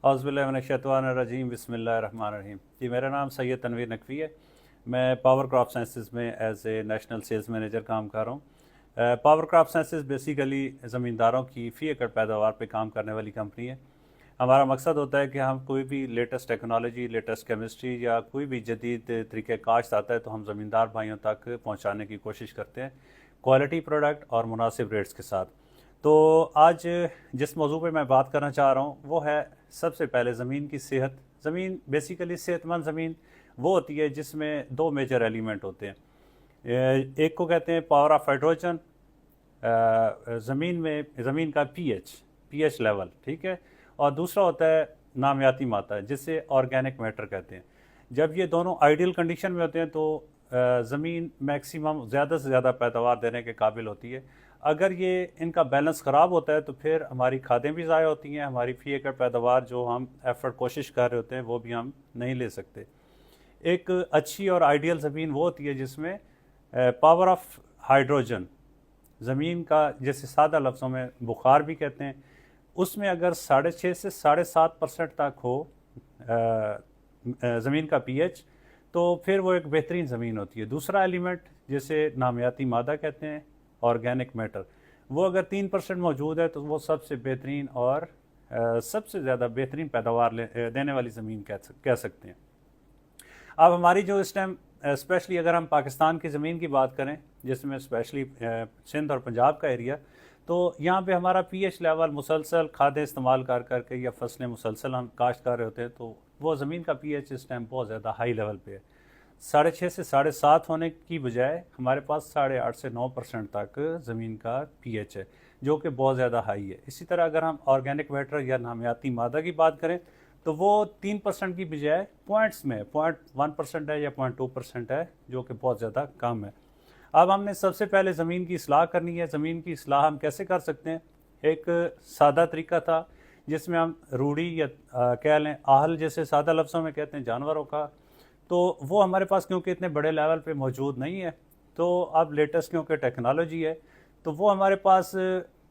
औज़ुबिल्लाहिमिनश्शैतानिर्रजीम बिस्मिल्लाहिर्रहमानिर्रहीम। जी, मेरा नाम सैयद तनवीर नकवी है। मैं पावर क्रॉप साइंसेज़ में as a national sales manager काम कर रहा हूँ। पावर क्रॉप साइंसेज़ बेसिकली ज़मींदारों की फ़ी एकड़ पैदावार पे काम करने वाली कंपनी है। हमारा मकसद होता है कि हम कोई भी लेटेस्ट टेक्नोलॉजी, लेटेस्ट केमिस्ट्री या कोई भी जदीद तरीक़े काश्त आता है तो हम ज़मींदार भाइयों तक पहुँचाने की कोशिश करते हैं क्वालिटी प्रोडक्ट और मुनासिब रेट्स के साथ। तो आज जिस मौजू पे मैं बात करना चाह रहा हूँ वो है सबसे पहले ज़मीन की सेहत। ज़मीन बेसिकली सेहतमंद ज़मीन वो होती है जिसमें दो मेजर एलिमेंट होते हैं। एक को कहते हैं पावर ऑफ हाइड्रोजन, ज़मीन का पीएच लेवल, ठीक है, और दूसरा होता है नामियाती मादा जिसे ऑर्गेनिक मैटर कहते हैं। जब ये दोनों आइडियल कंडीशन में होते हैं तो ज़मीन मैक्सिमम ज़्यादा से ज़्यादा पैदावार देने के काबिल होती है। अगर ये इनका बैलेंस ख़राब होता है तो फिर हमारी खादें भी ज़ाया होती हैं, हमारी फ़ी एकड़ पैदावार जो हम एफर्ट कोशिश कर रहे होते हैं वो भी हम नहीं ले सकते। एक अच्छी और आइडियल ज़मीन वो होती है जिसमें पावर ऑफ हाइड्रोजन, ज़मीन का जैसे सादा लफ्ज़ों में बुखार भी कहते हैं, उसमें अगर 6.5 से 7.5% तक हो ज़मीन का पीएच तो फिर वो एक बेहतरीन ज़मीन होती है। दूसरा एलिमेंट जिसे नामियाती मादा कहते हैं, ऑर्गेनिक मैटर, वो अगर 3% मौजूद है तो वो सबसे बेहतरीन और सबसे ज़्यादा बेहतरीन पैदावार देने वाली ज़मीन कह सकते हैं। अब हमारी जो इस टाइम स्पेशली अगर हम पाकिस्तान की ज़मीन की बात करें जिसमें स्पेशली सिंध और पंजाब का एरिया, तो यहाँ पे हमारा पीएच लेवल मुसलसल खादें इस्तेमाल कर करके या फसलें मुसलसल हम काश्त कर रहे होते हैं तो वो ज़मीन का पीएच इस टाइम बहुत ज़्यादा हाई लेवल पे है। 6.5 से 7.5 होने की बजाय हमारे पास 8.5 से 9% तक ज़मीन का पीएच है जो कि बहुत ज़्यादा हाई है। इसी तरह अगर हम ऑर्गेनिक मैटर या नामियाती मादा की बात करें तो वो 3% की बजाय पॉइंट्स में 0.1% है या 0.2% है जो कि बहुत ज़्यादा कम है। अब हमने सबसे पहले ज़मीन की इस्लाह करनी है। ज़मीन की इस्लाह हम कैसे कर सकते हैं? एक सादा तरीका था जिसमें हम रूढ़ी या कह लें आहल जैसे सादा लफ्ज़ों में कहते हैं जानवरों का, तो वो हमारे पास क्योंकि इतने बड़े लेवल पे मौजूद नहीं है, तो अब लेटेस्ट क्योंकि टेक्नोलॉजी है तो वो हमारे पास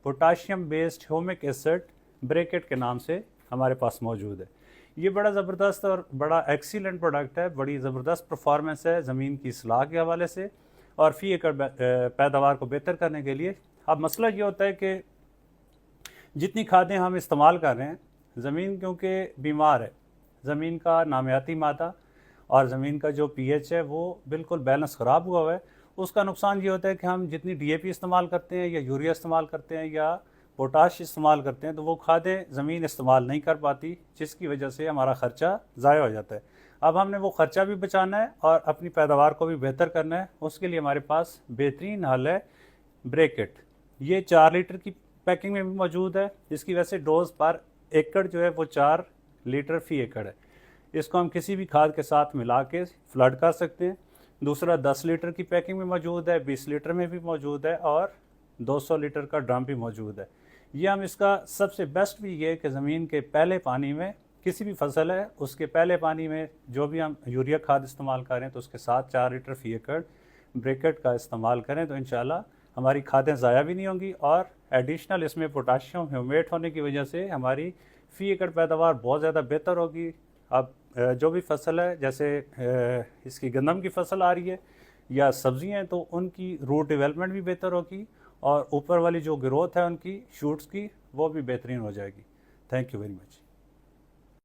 potassium based humic acid bracket के नाम से हमारे पास मौजूद है। ये बड़ा ज़बरदस्त और बड़ा एक्सीलेंट प्रोडक्ट है, बड़ी ज़बरदस्त परफॉर्मेंस है ज़मीन की इस्लाह के हवाले से और फ़ी एकड़ पैदावार को बेहतर करने के लिए। अब मसला ये होता है कि जितनी खादें हम इस्तेमाल कर रहे हैं, ज़मीन क्योंकि बीमार है, ज़मीन का नामियाती मादा और ज़मीन का जो पीएच है वो बिल्कुल बैलेंस ख़राब हुआ है। उसका नुकसान ये होता है कि हम जितनी डीएपी इस्तेमाल करते हैं या यूरिया इस्तेमाल करते हैं या पोटाश इस्तेमाल करते हैं तो वो खादें ज़मीन इस्तेमाल नहीं कर पाती, जिसकी वजह से हमारा ख़र्चा ज़ाया हो जाता है। अब हमने वो ख़र्चा भी बचाना है और अपनी पैदावार को भी बेहतर करना है। उसके लिए हमारे पास बेहतरीन हल है ब्रेकेट। ये 4 लीटर की पैकिंग में भी मौजूद है, जिसकी वजह से डोज पर एकड़ जो है वो 4 लीटर फ़ी एकड़ है। इसको हम किसी भी खाद के साथ मिला के फ्लड कर सकते हैं। दूसरा 10 लीटर की पैकिंग में मौजूद है, 20 लीटर में भी मौजूद है और 200 लीटर का ड्रम भी मौजूद है। ये हम इसका सबसे बेस्ट भी ये कि ज़मीन के पहले पानी में किसी भी फसल है उसके पहले पानी में जो भी हम यूरिया खाद इस्तेमाल करें तो उसके साथ 4 लीटर फ़ी एकड़ ब्रेकेट का इस्तेमाल करें तो इंशाल्लाह हमारी खादें ज़ाया भी नहीं होंगी और एडिशनल इसमें पोटाशियम ह्यूमेट होने की वजह से हमारी फ़ी एकड़ पैदावार बहुत ज़्यादा बेहतर होगी। अब जो भी फसल है जैसे इसकी गंदम की फसल आ रही है या सब्जियां हैं तो उनकी रूट डेवलपमेंट भी बेहतर होगी और ऊपर वाली जो ग्रोथ है उनकी शूट्स की वो भी बेहतरीन हो जाएगी। Thank you very much.